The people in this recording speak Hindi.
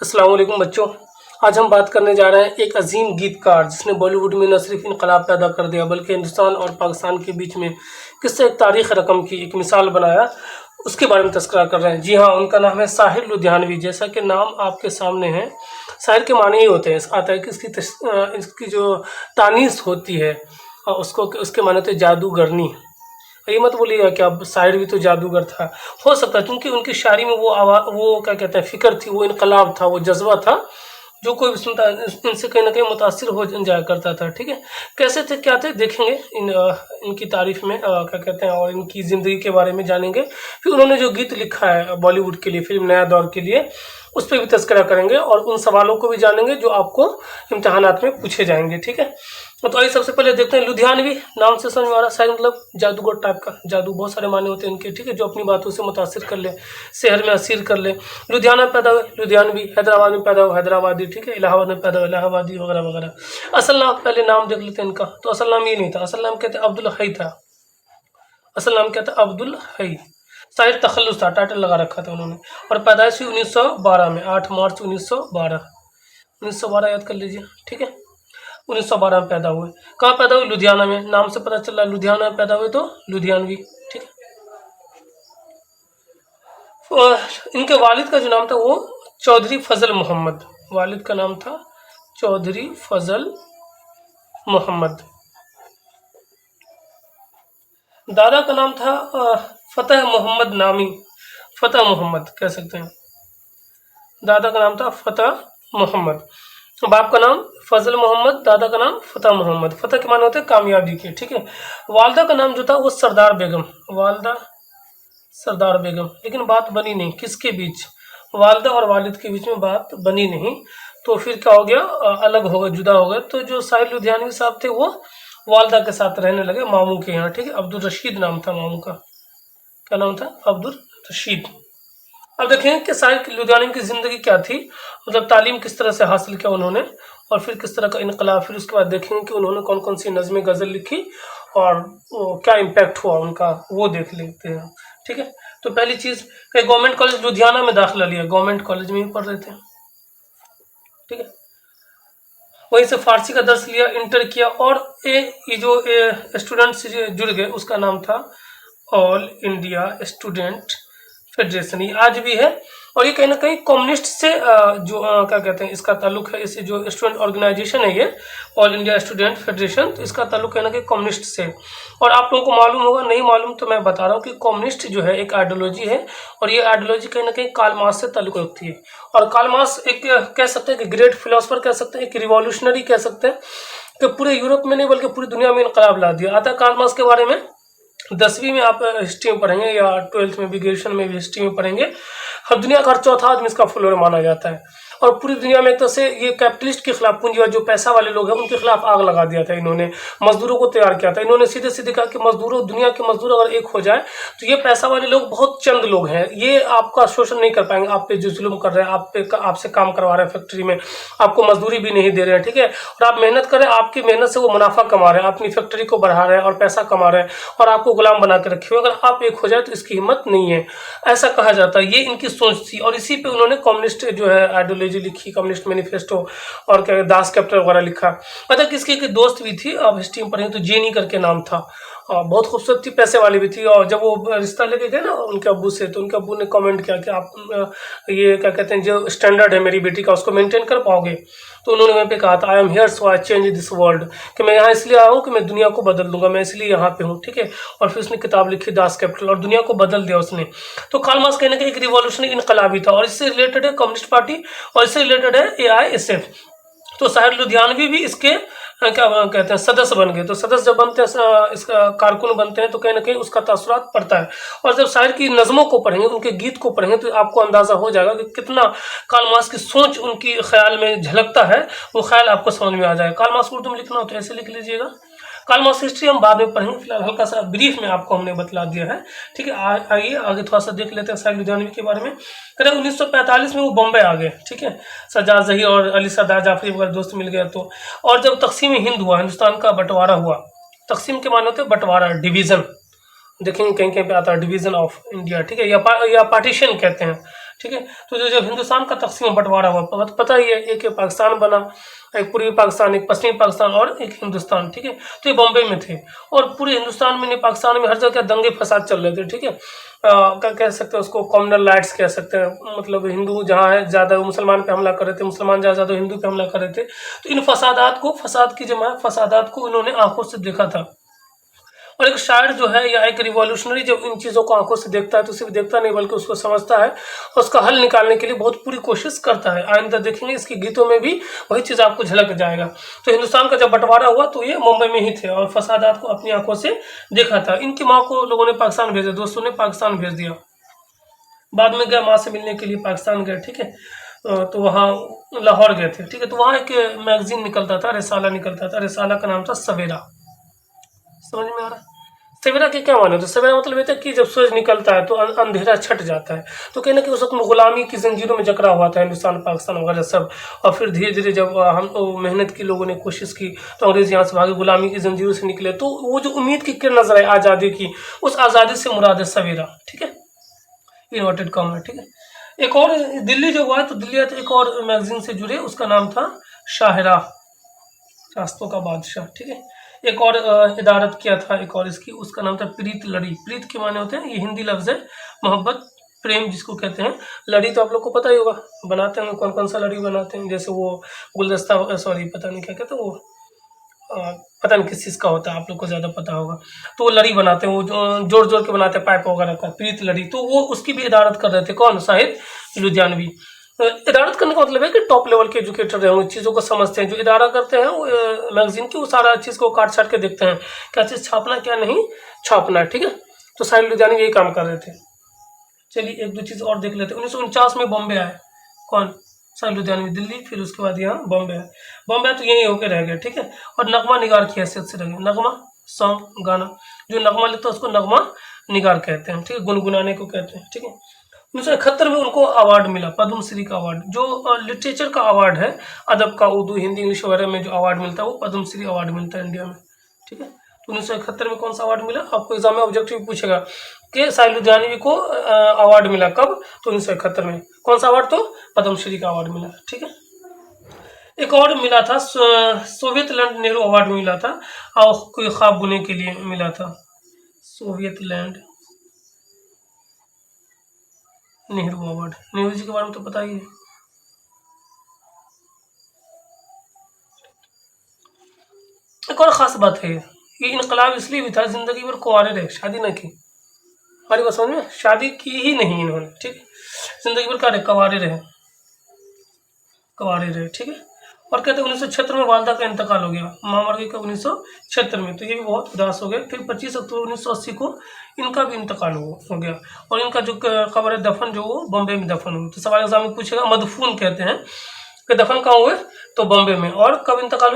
अस्सलाम वालेकुम बच्चों। आज हम बात करने जा रहे हैं एक अजीम गीतकार जिसने बॉलीवुड में न सिर्फ इनकलाब पैदा कर दिया बल्कि हिंदुस्तान और पाकिस्तान के बीच में किससे एक तारीख रकम की एक मिसाल बनाया, उसके बारे में तस्करा कर रहे हैं। जी हाँ, उनका नाम है साहिर लुधियानवी। जैसा कि नाम आपके सामने है, साहिर के माने ही होते हैं, आता है कि इसकी जो तानीस होती है उसको उसके माने होते हैं जादूगरनी। ये मत बोलिएगा कि अब शायर भी तो जादूगर था। हो सकता है क्योंकि उनकी शायरी में वो आवाज़, वो क्या कहते हैं, फ़िक्र थी, वो इनकलाब था, वो जज्बा था जो कोई भी सुनता इनसे कहीं ना कहीं मुतासिर हो जाया करता था। ठीक है, कैसे थे क्या थे देखेंगे इनकी तारीफ में, क्या कहते हैं, और इनकी ज़िंदगी के बारे में जानेंगे। फिर उन्होंने जो गीत लिखा है बॉलीवुड के लिए, फिल्म नया दौर के लिए, उस पर भी तस्करा करेंगे और उन सवालों को भी जानेंगे जो आपको इम्तहानात में पूछे जाएंगे। ठीक है, तो आइए सबसे पहले देखते हैं। लुधियानवी नाम से समझ में आ रहा है, शायद मतलब जादूगर टाइप का, जादू बहुत सारे माने होते हैं इनके। ठीक है, जो अपनी बातों से मुतासिर कर ले, शहर में असीर कर ले। लुधियाना में पैदा हुए लुधियानवी, हैदराबाद में पैदा हुआ हैदराबादी, ठीक है, इलाहाबाद में पैदा हुआ इलाहाबादी, वगैरह वगैरह। असल नाम पहले नाम देख लेते हैं इनका। तो असल नाम ये नहीं था, असल नाम कहते हैं अब्दुल हई था। असल नाम क्या था? अब्दुल हई। शायद तखल्लुस था, टाइटल लगा रखा था उन्होंने। और पैदाइश हुई 1912 में, 8 मार्च 1912। 1912 याद कर लीजिए। ठीक है, 1912 में पैदा हुए। कहाँ पैदा हुए? लुधियाना में। नाम से पता चल रहा है लुधियाना में पैदा हुए, तो लुधियानवी। ठीक है, और इनके वालिद का जो नाम था वो चौधरी फजल मोहम्मद। वालिद का नाम था चौधरी फजल मोहम्मद। दादा का नाम था फतेह मोहम्मद नामी। फतेह मोहम्मद कह सकते हैं। दादा का नाम था फतेह मोहम्मद। बाप का नाम फजल मोहम्मद, दादा का नाम फतेह मोहम्मद। फतेह के माने होते हैं कामयाबी के। ठीक है, वालदा का नाम जो था वो सरदार बेगम। वालदा सरदार बेगम। लेकिन बात बनी नहीं, किसके बीच? वालदा और वालिद के बीच में बात बनी नहीं। तो फिर क्या हो गया? अलग हो गए, जुदा हो गए। तो जो साहिर लुधियानवी साहब थे वो वालदा के साथ रहने लगे, मामू के यहाँ। ठीक है, अब्दुल रशीद नाम था मामू का। क्या नाम था? अब्दुल रशीद। अब देखें कि साहिर लुधियानवी की ज़िंदगी क्या थी, मतलब तालीम किस तरह से हासिल किया उन्होंने, और फिर किस तरह का इनकलाब। फिर उसके बाद देखेंगे कि उन्होंने कौन कौन सी नज़में गज़ल लिखी और क्या इम्पैक्ट हुआ उनका, वो देख लेते हैं। ठीक है, तो पहली चीज़ कि गवर्नमेंट कॉलेज लुधियाना में दाखिला लिया, गवर्नमेंट कॉलेज में ही पढ़ रहे थे। ठीक है, वहीं से फारसी का दर्स लिया, इंटर किया, और ये जो स्टूडेंट्स जुड़ गए उसका नाम था ऑल इंडिया स्टूडेंट फेडरेशन। ये आज भी है, और ये कहीं ना कहीं कम्युनिस्ट से जो क्या कहते हैं, इसका ताल्लुक है। इसे जो स्टूडेंट ऑर्गेनाइजेशन है ये ऑल इंडिया स्टूडेंट फेडरेशन, तो इसका ताल्लुक कहीं ना कहीं कम्युनिस्ट से। और आप लोगों को मालूम होगा, नहीं मालूम तो मैं बता रहा हूँ कि कम्युनिस्ट जो है एक आइडियोलॉजी है, और ये आइडियोलॉजी कहीं ना कहीं कार्ल मार्क्स से ताल्लुक रखती है। और कार्ल मार्क्स एक कह सकते हैं कि ग्रेट फिलोसफर कह सकते हैं, एक रिवॉल्यूशनरी कह सकते हैं, कि पूरे यूरोप में नहीं बल्कि पूरी दुनिया में इनकलाब ला दिया। आता है कार्ल मार्क्स के बारे में 10वीं में आप हिस्ट्री में पढ़ेंगे, या 12th में भी, ग्रेजुएशन में भी हिस्ट्री में पढ़ेंगे। हर दुनिया का हर चौथा आदमी इसका फॉलोअर माना जाता है। और पूरी दुनिया में एक तरह से ये कैपिटलिस्ट के खिलाफ, पूंजीवाद जो पैसा वाले लोग हैं उनके खिलाफ आग लगा दिया था इन्होंने। मजदूरों को तैयार किया था इन्होंने। सीधे सीधे कहा कि मजदूरों, दुनिया के मजदूर अगर एक हो जाए तो ये पैसा वाले लोग बहुत चंद लोग हैं, ये आपका शोषण नहीं कर पाएंगे। आप पे जो जुल्म कर रहे हैं, आपसे काम करवा रहे हैं फैक्ट्री में, आपको मजदूरी भी नहीं दे रहे हैं। ठीक है, और आप मेहनत कर रहे हैं, आपकी मेहनत से वो मुनाफा कमा रहे हैं, अपनी फैक्ट्री को बढ़ा रहे हैं और पैसा कमा रहे हैं, और आपको गुलाम बना के रखे हुए। अगर आप एक हो जाए तो इसकी हिम्मत नहीं है, ऐसा कहा जाता है। ये इनकी सोच थी, और इसी पे उन्होंने कम्युनिस्ट जो है आइडियोलॉजी लिखी, कम्युनिस्ट मैनिफेस्टो, और क्या दास कैपिटल वगैरह लिखा। मतलब किसकी एक दोस्त भी थी, अब हिस्ट्री में पढ़ेंगे तो जेनी करके नाम था, बहुत खूबसूरत थी, पैसे वाली भी थी। और जब वो रिश्ता लेके गए ना उनके अब्बू से, तो उनके अब्बू ने कमेंट किया कि आप ये क्या कहते हैं, जो स्टैंडर्ड है मेरी बेटी का उसको मेंटेन कर पाओगे? तो उन्होंने वहाँ पे कहा था, I am here so I change this world, कि मैं यहाँ इसलिए आया हूँ कि मैं दुनिया को बदल दूंगा, मैं इसलिए यहाँ पे हूँ। ठीक है, और फिर उसने किताब लिखी दास कैपिटल, और दुनिया को बदल दिया उसने। तो कार्ल मार्क्स कहने का एक रिवॉल्यूशनरी इनकलाबी था, और इससे रिलेटेड है कम्युनिस्ट पार्टी, और इससे रिलेटेड है AISF। तो साहिर लुधियानवी भी इसके क्या कहते हैं, सदस्य बन गए। तो सदस्य जब बनते हैं, इसका कारकुन बनते हैं, तो कहीं ना कहीं उसका तासुरात पड़ता है। और जब शायर की नज़मों को पढ़ेंगे, उनके गीत को पढ़ेंगे, तो आपको अंदाज़ा हो जाएगा कि कितना कार्ल मार्क्स की सोच उनकी ख्याल में झलकता है। वो ख्याल आपको समझ में आ जाएगा। कार्ल मार्क्स को उर्दू में लिखना हो तो ऐसे लिख लीजिएगा। कार्ल मार्क्स हिस्ट्री हम बाद में पढ़ेंगे, फिलहाल हल्का सा ब्रीफ में आपको हमने बतला दिया है। ठीक है, आइए आगे थोड़ा सा देख लेते हैं साहिर लुधियानवी के बारे में। करें 1945 में वो बम्बई आ गए। ठीक है, सज्जाद जही और अली सरदार जाफरी वगैरह दोस्त मिल गए तो। और जब तकसीम हिंद हुआ, हिंदुस्तान का बंटवारा हुआ, तकसीम के माने होते हैं बंटवारा, डिवीज़न। देखेंगे कहीं कहीं पे आता है डिवीज़न ऑफ इंडिया। ठीक है, या पार्टीशन कहते हैं, ठीक है। तो जो जब हिंदुस्तान का तकसीम बंटवारा हुआ, पता ही है, एक पाकिस्तान बना, एक पूर्वी पाकिस्तान, एक पश्चिमी पाकिस्तान और एक हिंदुस्तान, ठीक है। तो ये बॉम्बे में थे और पूरे हिंदुस्तान में, नहीं पाकिस्तान में, हर जगह दंगे फसाद चल रहे थे, ठीक है। क्या कह सकते हैं उसको, कॉम्युनल राइट्स कह सकते हैं, मतलब हिंदू जहाँ है ज़्यादा मुसलमान पे हमला कर रहे थे, मुसलमान जहाँ ज़्यादा हिंदू पे हमला कर रहे थे। तो इन फसाद की जमा फसादात को इन्होंने आंखों से देखा था। और एक शायर जो है या एक रिवॉल्यूशनरी जब इन चीज़ों को आंखों से देखता है तो सिर्फ देखता नहीं बल्कि उसको समझता है और उसका हल निकालने के लिए बहुत पूरी कोशिश करता है। आइंदा देखेंगे इसके गीतों में भी वही चीज़ आपको झलक जाएगा। तो हिंदुस्तान का जब बंटवारा हुआ तो ये मुंबई में ही थे और फसादात को अपनी आंखों से देखा था। इनकी माँ को लोगों ने पाकिस्तान भेजा, दोस्तों ने पाकिस्तान भेज दिया। बाद में गए माँ से मिलने के लिए, पाकिस्तान गए, ठीक है। तो वहाँ लाहौर गए थे, ठीक है। तो वहाँ एक मैगजीन निकलता था, रिसाला निकलता था, रिसाला का नाम था सवेरा। समझ में आ रहा है? सवेरा के क्या माने होते? सवेरा मतलब ये था कि जब सूरज निकलता है तो अंधेरा छट जाता है। तो कहना कि उस वक्त गुलामी की जंजीरों में जकड़ा हुआ था हिंदुस्तान, पाकिस्तान वगैरह सब। और फिर धीरे धीरे जब हम मेहनत की, लोगों ने कोशिश की, तो अंग्रेज यहाँ से भागे, गुलामी की जंजीरों से निकले। तो वो जो उम्मीद की किरण नजर आई आज़ादी की, उस आज़ादी से मुराद है सवेरा, ठीक है, इन्वर्टेड कॉमा है, ठीक है। एक और दिल्ली जब हुआ तो दिल्ली तो एक और मैगजीन से जुड़े, उसका नाम था शाहरा, रास्तों का बादशाह, ठीक है। एक और इदारत किया था एक और इसकी, उसका नाम था प्रीत लड़ी। प्रीत के माने होते हैं, ये हिंदी लफ्ज़ है, मोहब्बत, प्रेम जिसको कहते हैं। लड़ी तो आप लोग को पता ही होगा, बनाते हैं कौन कौन सा लड़ी बनाते हैं, जैसे वो गुलदस्ता, सॉरी पता नहीं क्या कहते हैं वो, पता नहीं किस चीज़ का होता है, आप लोग को ज़्यादा पता होगा। तो वो लड़ी बनाते हैं, वो जो जोड़ जोड़ के बनाते हैं पाइप वगैरह का, प्रीत लड़ी। तो वो उसकी भी इदारत कर रहे थे, कौन? शाहिद लुधियानवी। इदारत करने का मतलब है कि टॉप लेवल के एजुकेटर हैं, उन चीज़ों को समझते हैं। जो इदारा करते हैं वो मैगजीन की, वो सारा चीज़ को काट छाट के देखते हैं, क्या चीज़ छापना क्या नहीं छापना है, ठीक है। तो शाहिद लुधियानवी यही काम कर रहे थे। चलिए एक दो चीज़ और देख लेते हैं। 1949 में बॉम्बे आए, कौन? शाहिद लुधियानवी दिल्ली, फिर उसके बाद यहाँ बॉम्बे आए। बॉम्बे तो यहीं होके रह गए, ठीक है। और नगमा निगार की हैसियत से रह गए। नगमा सॉन्ग, गाना, जो नगमा लिखता है उसको नगमा निगार कहते हैं, ठीक है, गुनगुनाने को कहते हैं, ठीक है। 1971 में उनको अवार्ड मिला, पद्मश्री का अवार्ड, जो लिटरेचर का अवार्ड है, अदब का, उर्दू हिंदी इंग्लिश वगैरह में जो अवार्ड मिलता है वो पद्मश्री अवार्ड मिलता है इंडिया में, ठीक है। तो 1971 में कौन सा अवार्ड मिला? आपको एग्जाम में ऑब्जेक्टिव पूछेगा कि शाहिद लुधियानवी को अवार्ड मिला कब? तो 1971 में। कौन सा अवार्ड? तो पद्मश्री का अवार्ड मिला, ठीक है। एक और मिला था, सोवियत लैंड नेहरू अवार्ड मिला था, और कोई ख्वाब बुने के लिए मिला था, Soviet Land Nehru award. Nehru ji के बारे में तो पता ही है। एक और ख़ास बात है, ये इनकलाब इसलिए भी था, जिंदगी भर कुंवारे रहे, शादी न की। हमारी बात समझ में? शादी की ही नहीं इन्होंने, ठीक है, जिंदगी भर क्या रहे? कुंवारे रहे, कुंवारे रहे, ठीक है। और कहते हैं 1976 में वालदा का इंतकाल हो गया, माँ मर गई 1976 में, तो ये भी बहुत उदास हो गए। फिर 25 अक्टूबर 1980 को इनका भी इंतकाल हो गया। और इनका जो कब्र है, दफन जो वो बॉम्बे में दफन हुई। तो सवाल एग्जाम में पूछेगा, मदफून कहते हैं कि दफन कहाँ हुए? तो बॉम्बे में। और कब इंतकाल हुआ?